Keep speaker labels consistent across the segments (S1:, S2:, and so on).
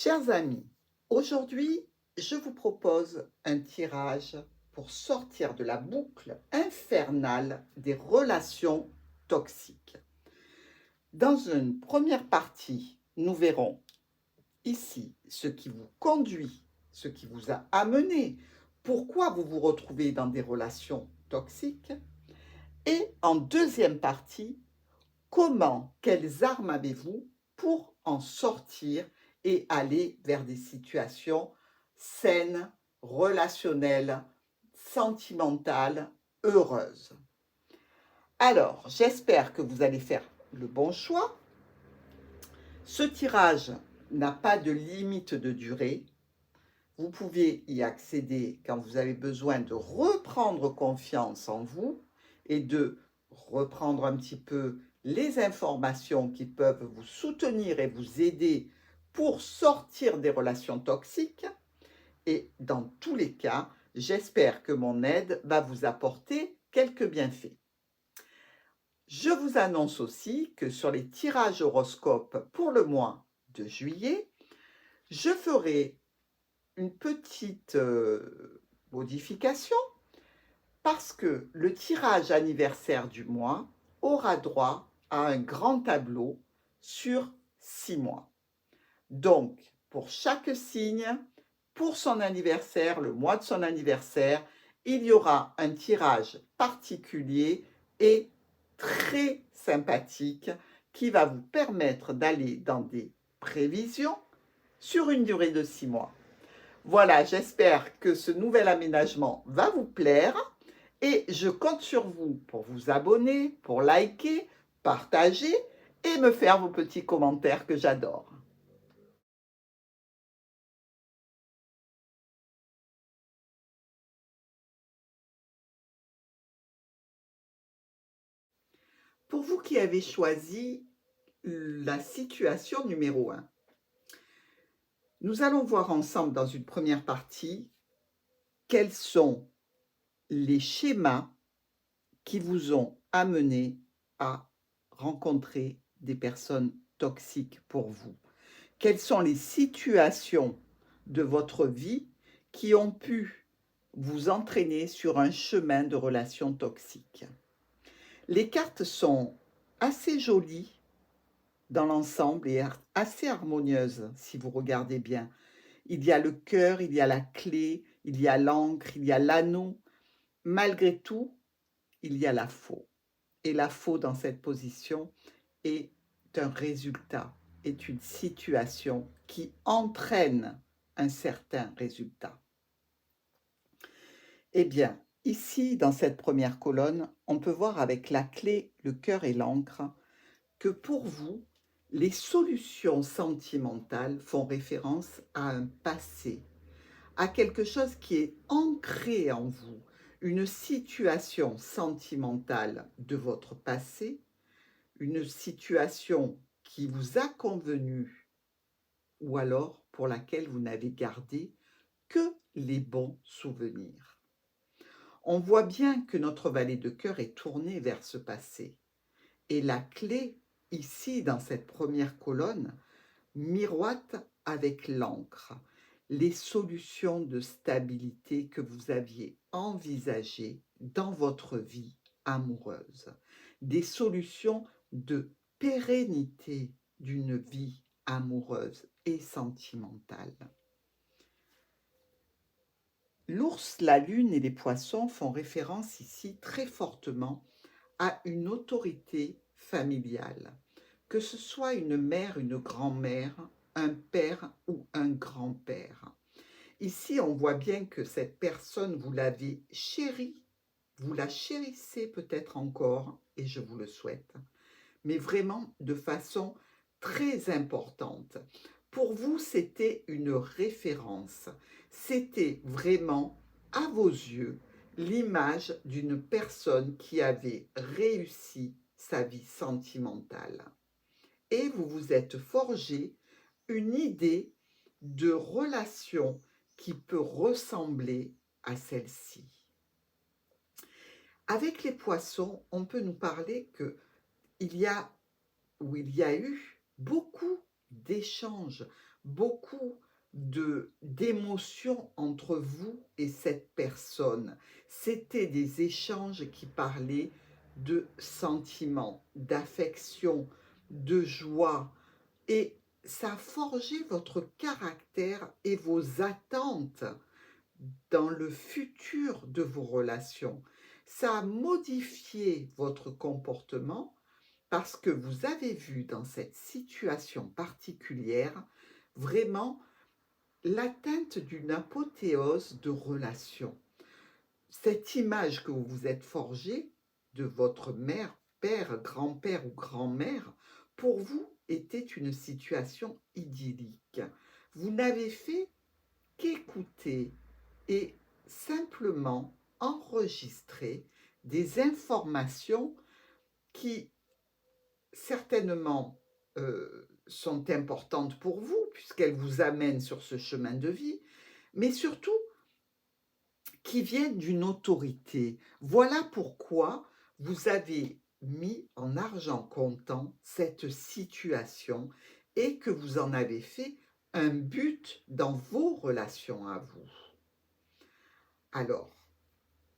S1: Chers amis, aujourd'hui, je vous propose un tirage pour sortir de la boucle infernale des relations toxiques. Dans une première partie, nous verrons ici ce qui vous conduit, ce qui vous a amené, pourquoi vous vous retrouvez dans des relations toxiques. Et en deuxième partie, comment, quelles armes avez-vous pour en sortir et aller vers des situations saines, relationnelles, sentimentales, heureuses. Alors, j'espère que vous allez faire le bon choix. Ce tirage n'a pas de limite de durée. Vous pouvez y accéder quand vous avez besoin de reprendre confiance en vous et de reprendre un petit peu les informations qui peuvent vous soutenir et vous aider pour sortir des relations toxiques. Et dans tous les cas, j'espère que mon aide va vous apporter quelques bienfaits. Je vous annonce aussi que sur les tirages horoscopes pour le mois de juillet, je ferai une petite modification parce que le tirage anniversaire du mois aura droit à un grand tableau sur 6 mois. Donc, pour chaque signe, pour son anniversaire, le mois de son anniversaire, il y aura un tirage particulier et très sympathique qui va vous permettre d'aller dans des prévisions sur une durée de 6 mois. Voilà, j'espère que ce nouvel aménagement va vous plaire et je compte sur vous pour vous abonner, pour liker, partager et me faire vos petits commentaires que j'adore. Pour vous qui avez choisi la situation numéro 1, nous allons voir ensemble dans une première partie quels sont les schémas qui vous ont amené à rencontrer des personnes toxiques pour vous. Quelles sont les situations de votre vie qui ont pu vous entraîner sur un chemin de relations toxiques. Les cartes sont assez jolies dans l'ensemble et assez harmonieuses si vous regardez bien. Il y a le cœur, il y a la clé, il y a l'encre, il y a l'anneau. Malgré tout, il y a la faux. Et la faux dans cette position est un résultat, est une situation qui entraîne un certain résultat. Eh bien, ici, dans cette première colonne, on peut voir avec la clé, le cœur et l'encre, que pour vous, les solutions sentimentales font référence à un passé, à quelque chose qui est ancré en vous, une situation sentimentale de votre passé, une situation qui vous a convenu ou alors pour laquelle vous n'avez gardé que les bons souvenirs. On voit bien que notre valet de cœur est tourné vers ce passé. Et la clé, ici, dans cette première colonne, miroite avec l'encre les solutions de stabilité que vous aviez envisagées dans votre vie amoureuse, des solutions de pérennité d'une vie amoureuse et sentimentale. L'ours, la lune et les poissons font référence ici très fortement à une autorité familiale, que ce soit une mère, une grand-mère, un père ou un grand-père. Ici, on voit bien que cette personne, vous l'avez chérie, vous la chérissez peut-être encore, et je vous le souhaite, mais vraiment de façon très importante. Pour vous, c'était une référence. C'était vraiment, à vos yeux, l'image d'une personne qui avait réussi sa vie sentimentale. Et vous vous êtes forgé une idée de relation qui peut ressembler à celle-ci. Avec les poissons, on peut nous parler que il y a eu beaucoup d'échanges, beaucoup d'émotions entre vous et cette personne. C'était des échanges qui parlaient de sentiments, d'affection, de joie, et ça a forgé votre caractère et vos attentes dans le futur de vos relations. Ça a modifié votre comportement parce que vous avez vu dans cette situation particulière vraiment l'atteinte d'une apothéose de relation. Cette image que vous vous êtes forgée de votre mère, père, grand-père ou grand-mère, pour vous était une situation idyllique. Vous n'avez fait qu'écouter et simplement enregistrer des informations qui certainement sont importantes pour vous, puisqu'elles vous amènent sur ce chemin de vie, mais surtout qui viennent d'une autorité. Voilà pourquoi vous avez mis en argent comptant cette situation et que vous en avez fait un but dans vos relations à vous. Alors,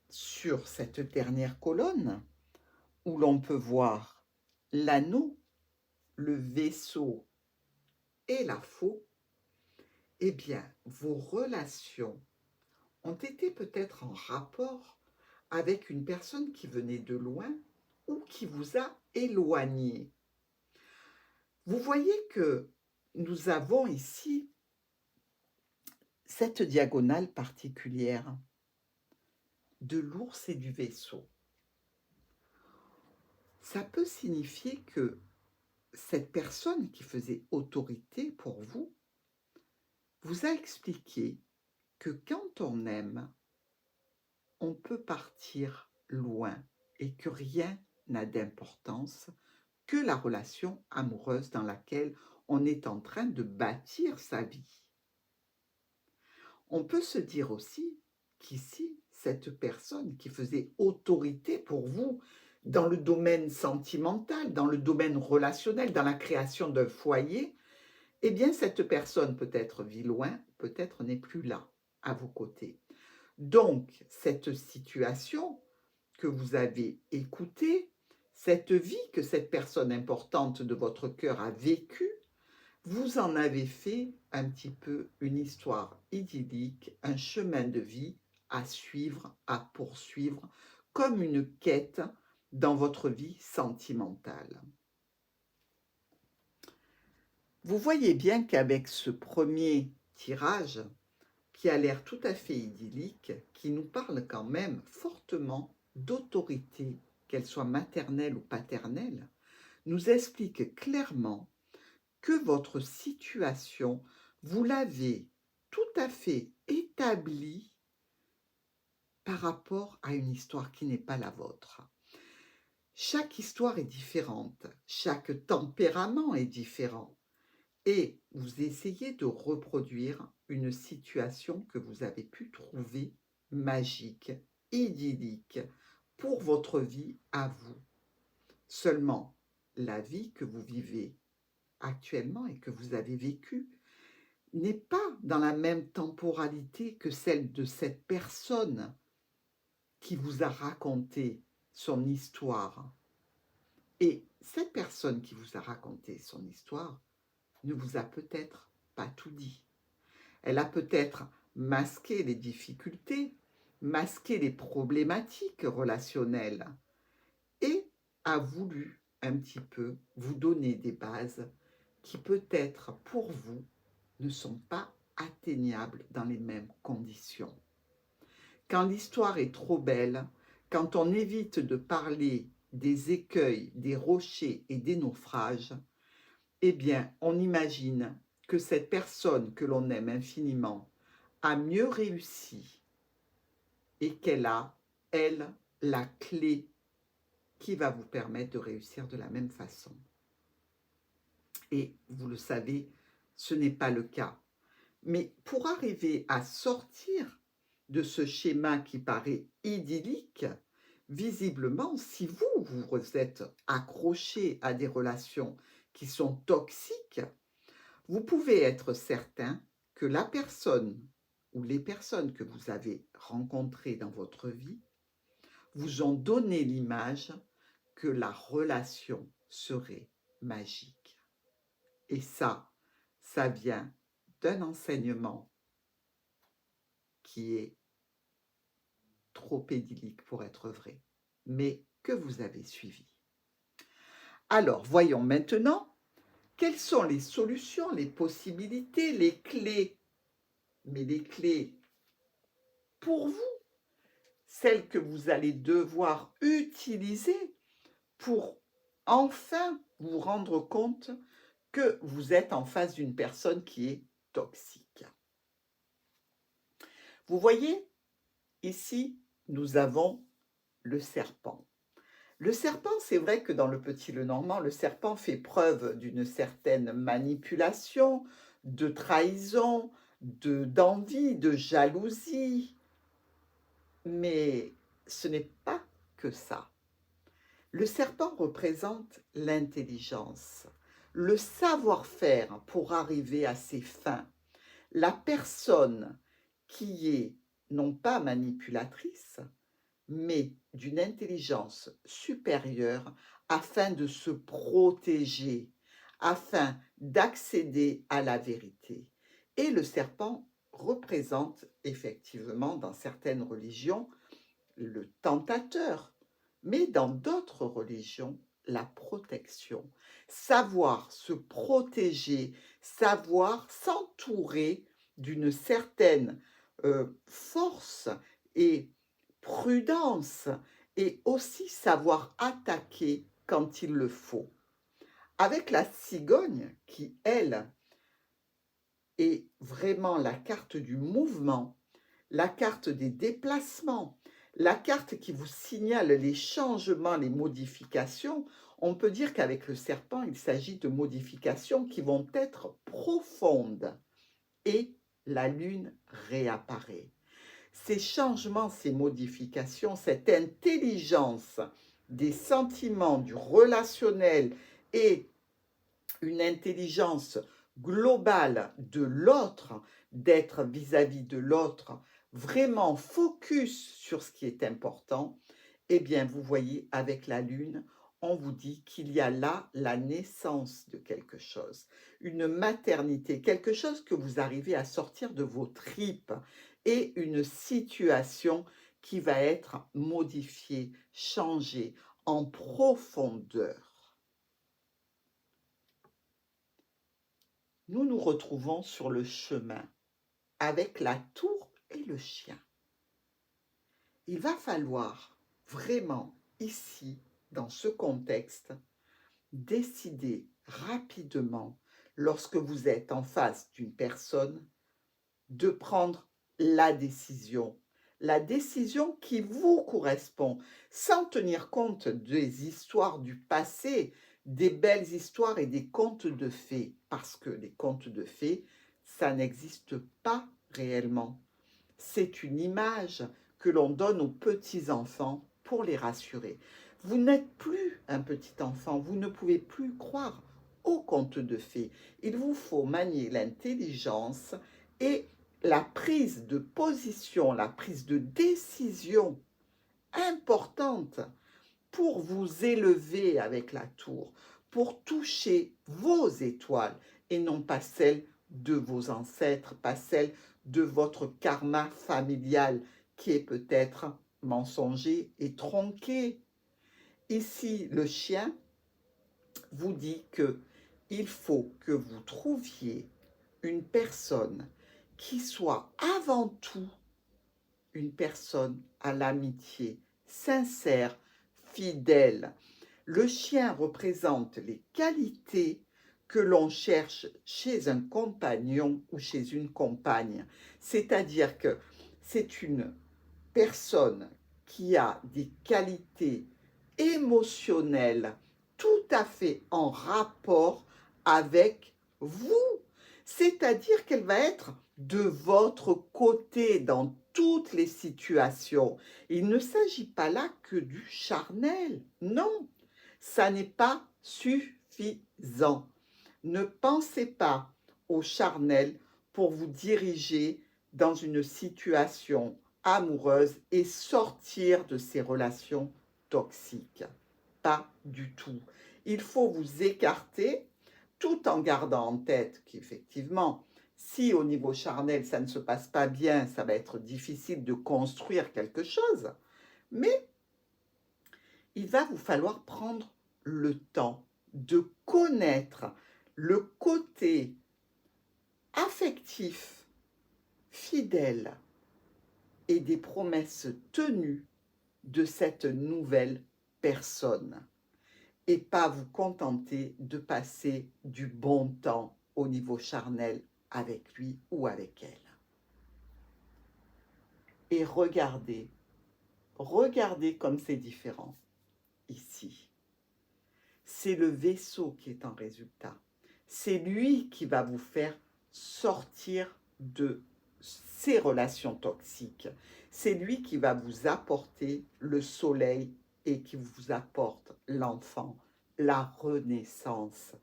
S1: sur cette dernière colonne, où l'on peut voir l'anneau, le vaisseau et la faux, eh bien, vos relations ont été peut-être en rapport avec une personne qui venait de loin ou qui vous a éloigné. Vous voyez que nous avons ici cette diagonale particulière de l'ours et du vaisseau. Ça peut signifier que cette personne qui faisait autorité pour vous vous a expliqué que quand on aime, on peut partir loin et que rien n'a d'importance que la relation amoureuse dans laquelle on est en train de bâtir sa vie. On peut se dire aussi qu'ici, cette personne qui faisait autorité pour vous dans le domaine sentimental, dans le domaine relationnel, dans la création d'un foyer, eh bien, cette personne peut-être vit loin, peut-être n'est plus là, à vos côtés. Donc, cette situation que vous avez écoutée, cette vie que cette personne importante de votre cœur a vécue, vous en avez fait un petit peu une histoire idyllique, un chemin de vie à suivre, à poursuivre, comme une quête dans votre vie sentimentale. Vous voyez bien qu'avec ce premier tirage, qui a l'air tout à fait idyllique, qui nous parle quand même fortement d'autorité, qu'elle soit maternelle ou paternelle, nous explique clairement que votre situation, vous l'avez tout à fait établie par rapport à une histoire qui n'est pas la vôtre. Chaque histoire est différente, chaque tempérament est différent. Et vous essayez de reproduire une situation que vous avez pu trouver magique, idyllique, pour votre vie à vous. Seulement, la vie que vous vivez actuellement et que vous avez vécue n'est pas dans la même temporalité que celle de cette personne qui vous a raconté son histoire. Et cette personne qui vous a raconté son histoire ne vous a peut-être pas tout dit. Elle a peut-être masqué les difficultés, masqué les problématiques relationnelles et a voulu un petit peu vous donner des bases qui peut-être pour vous ne sont pas atteignables dans les mêmes conditions. Quand l'histoire est trop belle, quand on évite de parler des écueils, des rochers et des naufrages, eh bien, on imagine que cette personne que l'on aime infiniment a mieux réussi et qu'elle a, elle, la clé qui va vous permettre de réussir de la même façon. Et vous le savez, ce n'est pas le cas. Mais pour arriver à sortir de ce schéma qui paraît idyllique, visiblement, si vous êtes accroché à des relations qui sont toxiques, vous pouvez être certain que la personne ou les personnes que vous avez rencontrées dans votre vie vous ont donné l'image que la relation serait magique. Et ça vient d'un enseignement qui est trop idyllique pour être vrai, mais que vous avez suivi. Alors, voyons maintenant quelles sont les solutions, les possibilités, les clés, mais les clés pour vous, celles que vous allez devoir utiliser pour enfin vous rendre compte que vous êtes en face d'une personne qui est toxique. Vous voyez, ici, nous avons le serpent. Le serpent, c'est vrai que dans le Petit Lenormand, le serpent fait preuve d'une certaine manipulation, de trahison, d'envie, de jalousie. Mais ce n'est pas que ça. Le serpent représente l'intelligence, le savoir-faire pour arriver à ses fins. La personne qui est non pas manipulatrice, mais d'une intelligence supérieure afin de se protéger, afin d'accéder à la vérité. Et le serpent représente effectivement dans certaines religions le tentateur, mais dans d'autres religions, la protection. Savoir se protéger, savoir s'entourer d'une certaine force et prudence, et aussi savoir attaquer quand il le faut. Avec la cigogne, qui, elle, est vraiment la carte du mouvement, la carte des déplacements, la carte qui vous signale les changements, les modifications, on peut dire qu'avec le serpent, il s'agit de modifications qui vont être profondes. Et la lune réapparaît. Ces changements, ces modifications, cette intelligence des sentiments, du relationnel et une intelligence globale de l'autre, d'être vis-à-vis de l'autre, vraiment focus sur ce qui est important, eh bien, vous voyez, avec la lune, on vous dit qu'il y a là la naissance de quelque chose, une maternité, quelque chose que vous arrivez à sortir de vos tripes et une situation qui va être modifiée, changée en profondeur. Nous nous retrouvons sur le chemin avec la tour et le chien. Il va falloir vraiment ici, dans ce contexte, décider rapidement, lorsque vous êtes en face d'une personne, de prendre la décision qui vous correspond, sans tenir compte des histoires du passé, des belles histoires et des contes de fées, parce que les contes de fées, ça n'existe pas réellement. C'est une image que l'on donne aux petits-enfants pour les rassurer. Vous n'êtes plus un petit enfant, vous ne pouvez plus croire aux contes de fées. Il vous faut manier l'intelligence et la prise de position, la prise de décision importante pour vous élever avec la tour, pour toucher vos étoiles et non pas celles de vos ancêtres, pas celles de votre karma familial qui est peut-être mensonger et tronqué. Ici, le chien vous dit que il faut que vous trouviez une personne qui soit avant tout une personne à l'amitié sincère, fidèle. Le chien représente les qualités que l'on cherche chez un compagnon ou chez une compagne. C'est-à-dire que c'est une personne qui a des qualités émotionnelles tout à fait en rapport avec vous. C'est-à-dire qu'elle va être de votre côté dans toutes les situations. Il ne s'agit pas là que du charnel. Non, ça n'est pas suffisant. Ne pensez pas au charnel pour vous diriger dans une situation amoureuse et sortir de ces relations toxiques. Pas du tout. Il faut vous écarter tout en gardant en tête qu'effectivement, si au niveau charnel, ça ne se passe pas bien, ça va être difficile de construire quelque chose, mais il va vous falloir prendre le temps de connaître le côté affectif, fidèle et des promesses tenues de cette nouvelle personne et pas vous contenter de passer du bon temps au niveau charnel avec lui ou avec elle. Et regardez comme c'est différent ici. C'est le vaisseau qui est en résultat. C'est lui qui va vous faire sortir de ces relations toxiques. C'est lui qui va vous apporter le soleil et qui vous apporte l'enfant, la renaissance,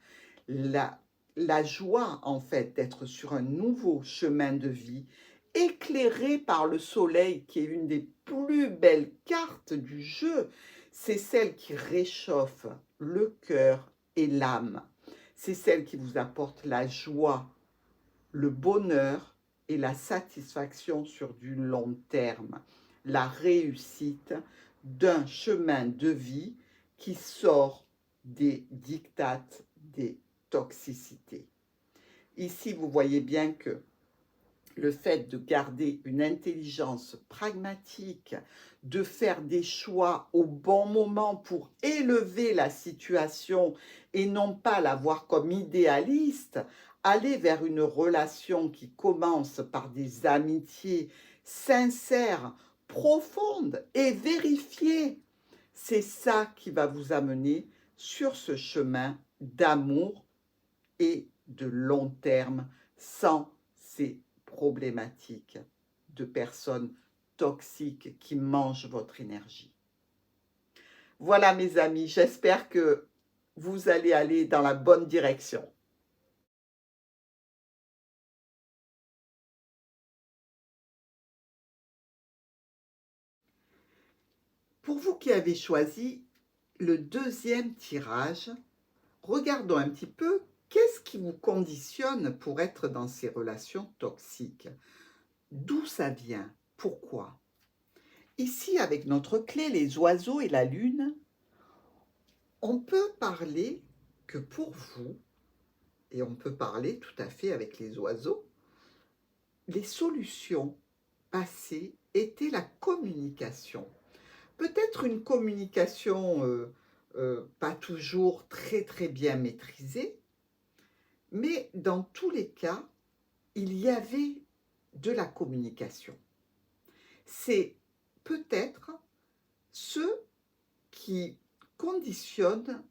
S1: la joie en fait d'être sur un nouveau chemin de vie, éclairé par le soleil qui est une des plus belles cartes du jeu. C'est celle qui réchauffe le cœur et l'âme. C'est celle qui vous apporte la joie, le bonheur et la satisfaction sur du long terme, la réussite d'un chemin de vie qui sort des diktats, des toxicités. Ici, vous voyez bien que le fait de garder une intelligence pragmatique, de faire des choix au bon moment pour élever la situation et non pas la voir comme idéaliste, aller vers une relation qui commence par des amitiés sincères, profondes et vérifiées. C'est ça qui va vous amener sur ce chemin d'amour et de long terme sans ces problématiques de personnes toxiques qui mangent votre énergie. Voilà mes amis, j'espère que vous allez aller dans la bonne direction. Pour vous qui avez choisi le deuxième tirage, regardons un petit peu qu'est-ce qui vous conditionne pour être dans ces relations toxiques. D'où ça vient? Pourquoi? Ici, avec notre clé, les oiseaux et la lune, on peut parler que pour vous, et on peut parler tout à fait avec les oiseaux, les solutions passées étaient la communication. Peut-être une communication pas toujours très bien maîtrisée, mais dans tous les cas, il y avait de la communication. C'est peut-être ce qui conditionne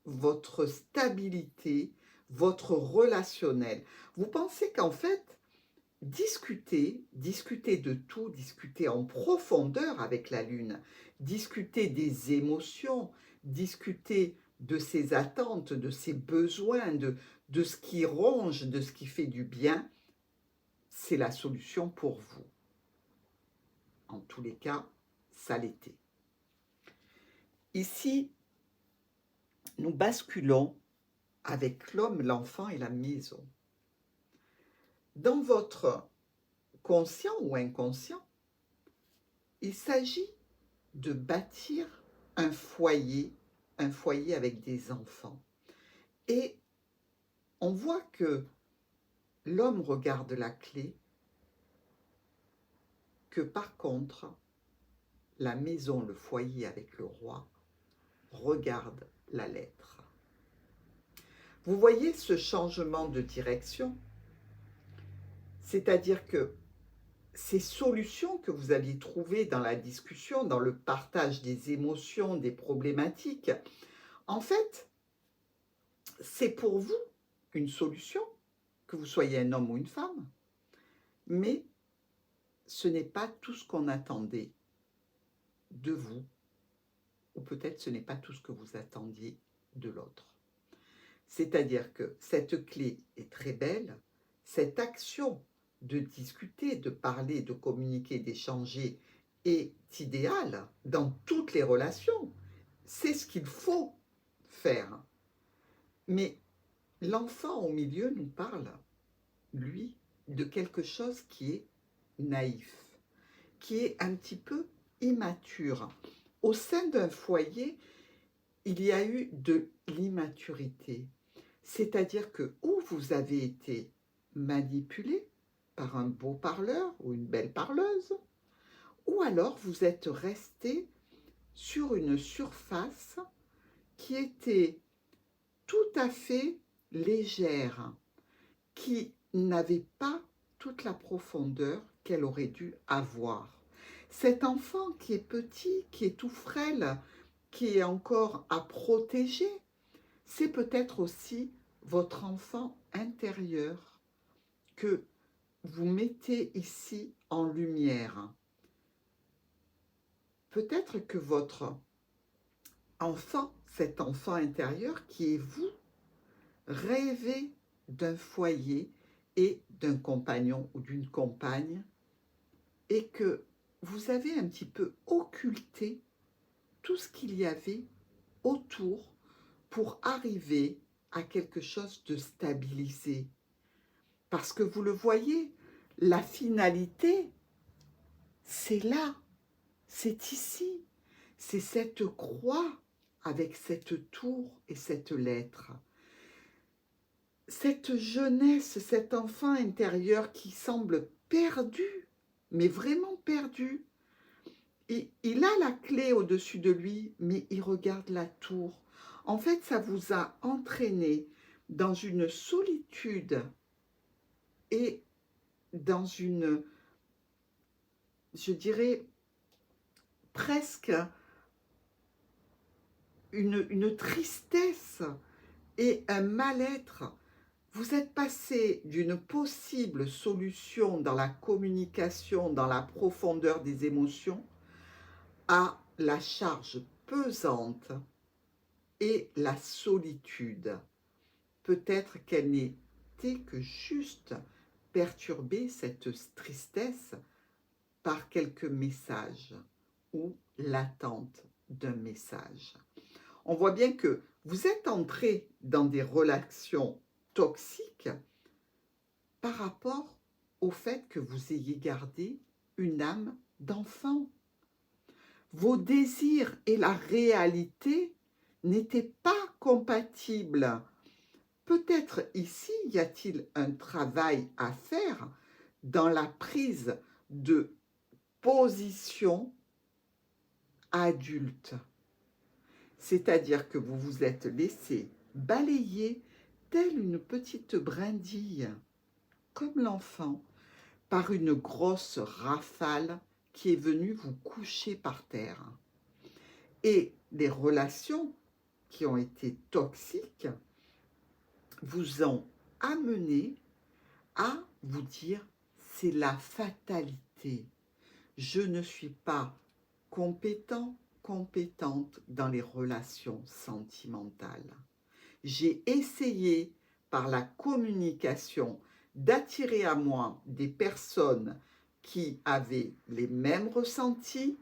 S1: votre stabilité, votre relationnel. Vous pensez qu'en fait, discuter de tout, discuter en profondeur avec la Lune, discuter des émotions, discuter de ses attentes, de ses besoins, de ce qui ronge, de ce qui fait du bien, c'est la solution pour vous. En tous les cas, ça l'était. Ici, nous basculons avec l'homme, l'enfant et la maison. Dans votre conscient ou inconscient, il s'agit de bâtir un foyer avec des enfants. Et on voit que l'homme regarde la clé, que par contre, la maison, le foyer avec le roi, regarde la lettre. Vous voyez ce changement de direction? C'est-à-dire que ces solutions que vous aviez trouvées dans la discussion, dans le partage des émotions, des problématiques, en fait, c'est pour vous une solution, que vous soyez un homme ou une femme, mais ce n'est pas tout ce qu'on attendait de vous, ou peut-être ce n'est pas tout ce que vous attendiez de l'autre. C'est-à-dire que cette clé est très belle, cette action de discuter, de parler, de communiquer, d'échanger est idéale dans toutes les relations. C'est ce qu'il faut faire. Mais l'enfant au milieu nous parle, lui, de quelque chose qui est naïf, qui est un petit peu immature. Au sein d'un foyer, il y a eu de l'immaturité. C'est-à-dire que ou vous avez été manipulé par un beau parleur ou une belle parleuse, ou alors vous êtes resté sur une surface qui était tout à fait légère, qui n'avait pas toute la profondeur qu'elle aurait dû avoir. Cet enfant qui est petit, qui est tout frêle, qui est encore à protéger, c'est peut-être aussi votre enfant intérieur que vous mettez ici en lumière. Peut-être que votre enfant, cet enfant intérieur qui est vous, rêvez d'un foyer et d'un compagnon ou d'une compagne et que vous avez un petit peu occulté tout ce qu'il y avait autour pour arriver à quelque chose de stabilisé. Parce que vous le voyez, la finalité, c'est là, c'est ici, c'est cette croix avec cette tour et cette lettre. Cette jeunesse, cet enfant intérieur qui semble perdu, mais vraiment perdu. Il a la clé au-dessus de lui, mais il regarde la tour. En fait, ça vous a entraîné dans une solitude et dans une, je dirais, presque une tristesse et un mal-être. Vous êtes passé d'une possible solution dans la communication, dans la profondeur des émotions, à la charge pesante et la solitude. Peut-être qu'elle n'était que juste perturbée, cette tristesse, par quelques messages ou l'attente d'un message. On voit bien que vous êtes entré dans des relations toxiques par rapport au fait que vous ayez gardé une âme d'enfant. Vos désirs et la réalité n'étaient pas compatibles. Peut-être ici y a-t-il un travail à faire dans la prise de position adulte. C'est-à-dire que vous vous êtes laissé balayer telle une petite brindille, comme l'enfant, par une grosse rafale qui est venue vous coucher par terre. Et les relations qui ont été toxiques vous ont amené à vous dire c'est la fatalité. Je ne suis pas compétent, compétente dans les relations sentimentales. J'ai essayé par la communication d'attirer à moi des personnes qui avaient les mêmes ressentis,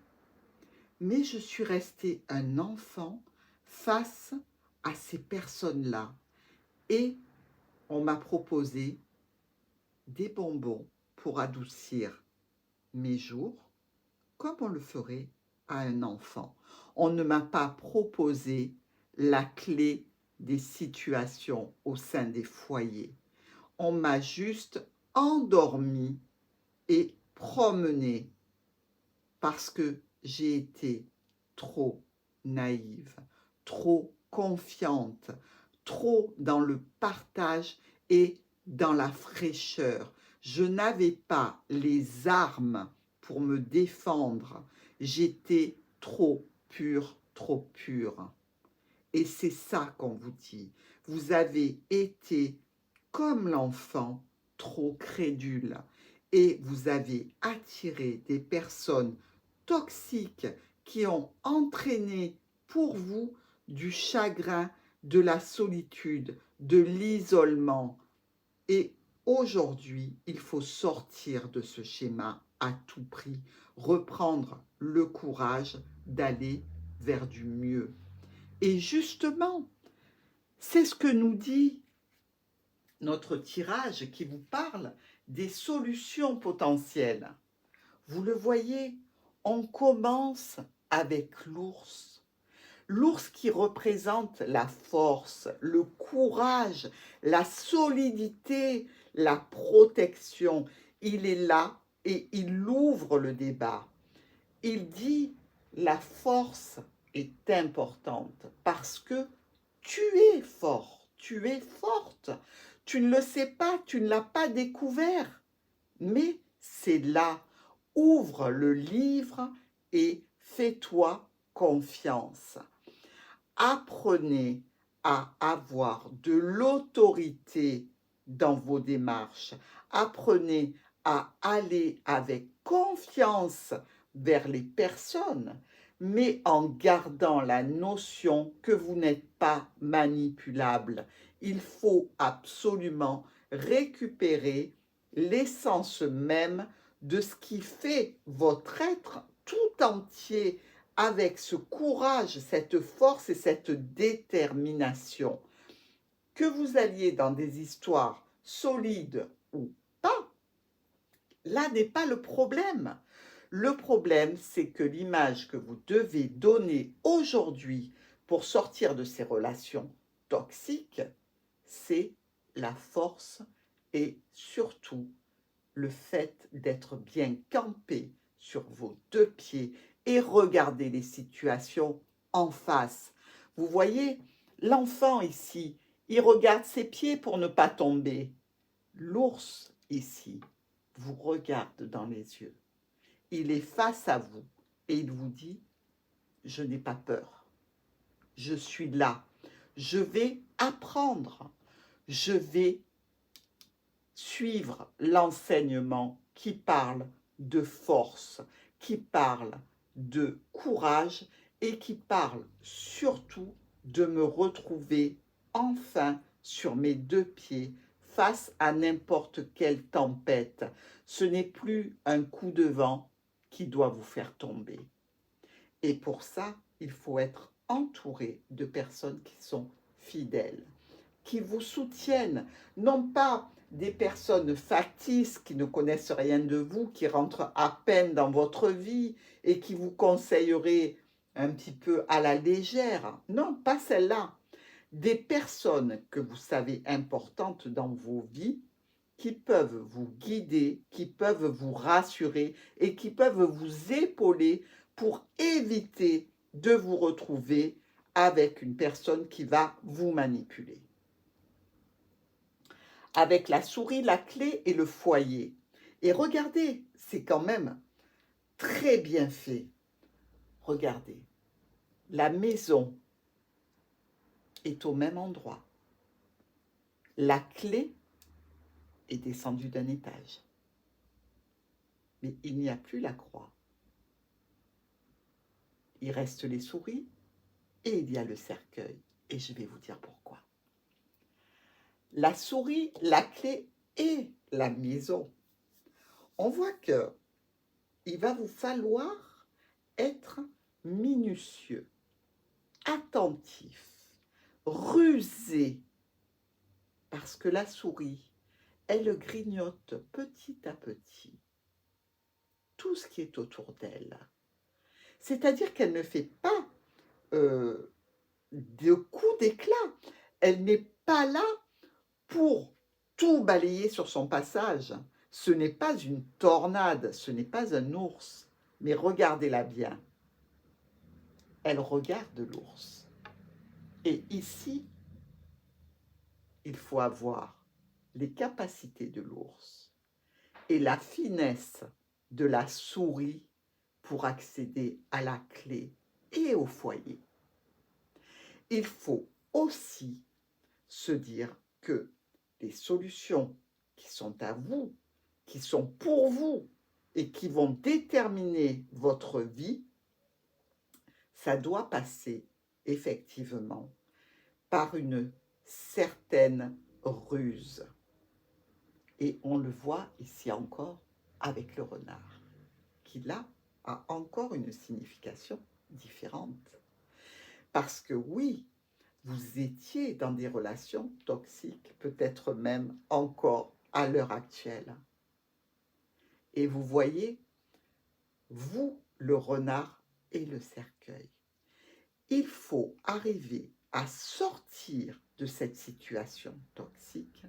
S1: mais je suis restée un enfant face à ces personnes-là. Et on m'a proposé des bonbons pour adoucir mes jours, comme on le ferait à un enfant. On ne m'a pas proposé la clé des situations au sein des foyers. On m'a juste endormi et promené parce que j'ai été trop naïve, trop confiante, trop dans le partage et dans la fraîcheur. Je n'avais pas les armes pour me défendre. J'étais trop pure, trop pure. Et c'est ça qu'on vous dit. Vous avez été comme l'enfant, trop crédule. Et vous avez attiré des personnes toxiques qui ont entraîné pour vous du chagrin, de la solitude, de l'isolement. Et Aujourd'hui, il faut sortir de ce schéma à tout prix, reprendre le courage d'aller vers du mieux. Et justement, c'est ce que nous dit notre tirage qui vous parle des solutions potentielles. Vous le voyez, on commence avec l'ours. L'ours qui représente la force, le courage, la solidité, la protection. Il est là et il ouvre le débat. Il dit la force est importante parce que tu es fort, tu es forte. Tu ne le sais pas, tu ne l'as pas découvert, mais c'est là. Ouvre le livre et fais-toi confiance. Apprenez à avoir de l'autorité dans vos démarches. Apprenez à aller avec confiance vers les personnes, mais en gardant la notion que vous n'êtes pas manipulable. Il faut absolument récupérer l'essence même de ce qui fait votre être tout entier avec ce courage, cette force et cette détermination. Que vous alliez dans des histoires solides ou pas, là n'est pas le problème. Le problème, c'est que l'image que vous devez donner aujourd'hui pour sortir de ces relations toxiques, c'est la force et surtout le fait d'être bien campé sur vos deux pieds et regarder les situations en face. Vous voyez, l'enfant ici, il regarde ses pieds pour ne pas tomber. L'ours ici vous regarde dans les yeux. Il est face à vous et il vous dit, je n'ai pas peur. Je suis là. Je vais apprendre. Je vais suivre l'enseignement qui parle de force, qui parle de courage et qui parle surtout de me retrouver enfin sur mes deux pieds face à n'importe quelle tempête. Ce n'est plus un coup de vent qui doit vous faire tomber. Et pour ça, il faut être entouré de personnes qui sont fidèles, qui vous soutiennent, non pas des personnes factices qui ne connaissent rien de vous, qui rentrent à peine dans votre vie et qui vous conseilleraient un petit peu à la légère. Non, pas celles-là. Des personnes que vous savez importantes dans vos vies, qui peuvent vous guider, qui peuvent vous rassurer et qui peuvent vous épauler pour éviter de vous retrouver avec une personne qui va vous manipuler. Avec la souris, la clé et le foyer. Et regardez, c'est quand même très bien fait. Regardez, la maison est au même endroit. La clé est descendue d'un étage. Mais il n'y a plus la croix. Il reste les souris et il y a le cercueil. Et je vais vous dire pourquoi. La souris, la clé et la maison. On voit que il va vous falloir être minutieux, attentif, rusé, parce que la souris, elle grignote petit à petit tout ce qui est autour d'elle. C'est-à-dire qu'elle ne fait pas de coups d'éclat. Elle n'est pas là pour tout balayer sur son passage. Ce n'est pas une tornade, ce n'est pas un ours, mais regardez-la bien. Elle regarde l'ours. Et ici, il faut avoir les capacités de l'ours et la finesse de la souris pour accéder à la clé et au foyer. Il faut aussi se dire que les solutions qui sont à vous, qui sont pour vous et qui vont déterminer votre vie, ça doit passer effectivement par une certaine ruse. Et on le voit ici encore avec le renard, qui là a encore une signification différente. Parce que oui, vous étiez dans des relations toxiques, peut-être même encore à l'heure actuelle. Et vous voyez, vous, le renard et le cercueil, il faut arriver à sortir de cette situation toxique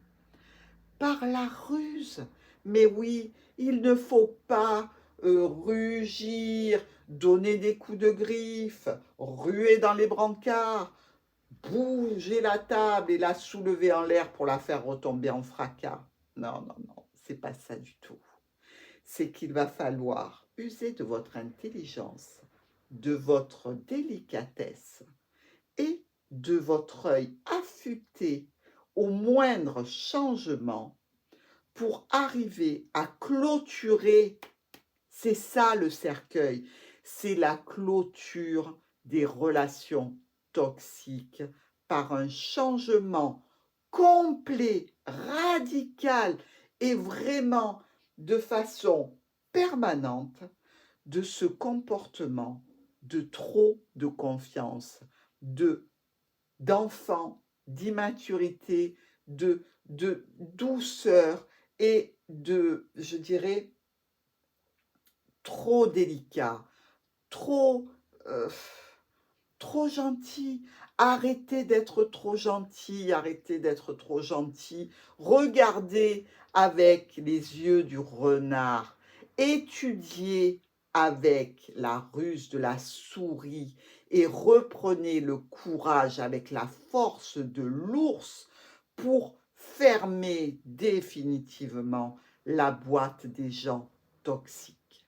S1: par la ruse. Mais oui, il ne faut pas rugir, donner des coups de griffe, ruer dans les brancards, bouger la table et la soulever en l'air pour la faire retomber en fracas. Non, non, non, c'est pas ça du tout. C'est qu'il va falloir user de votre intelligence, de votre délicatesse et de votre œil affûté au moindre changement pour arriver à clôturer. C'est ça le cercueil, c'est la clôture des relations toxiques par un changement complet, radical et vraiment de façon permanente de ce comportement de trop de confiance, d'enfant, d'immaturité, de douceur et je dirais, trop délicat, trop, euh, trop gentil. Arrêtez d'être trop gentil, arrêtez d'être trop gentil. Regardez avec les yeux du renard. Étudiez avec la ruse de la souris et reprenez le courage avec la force de l'ours pour fermer définitivement la boîte des gens toxiques.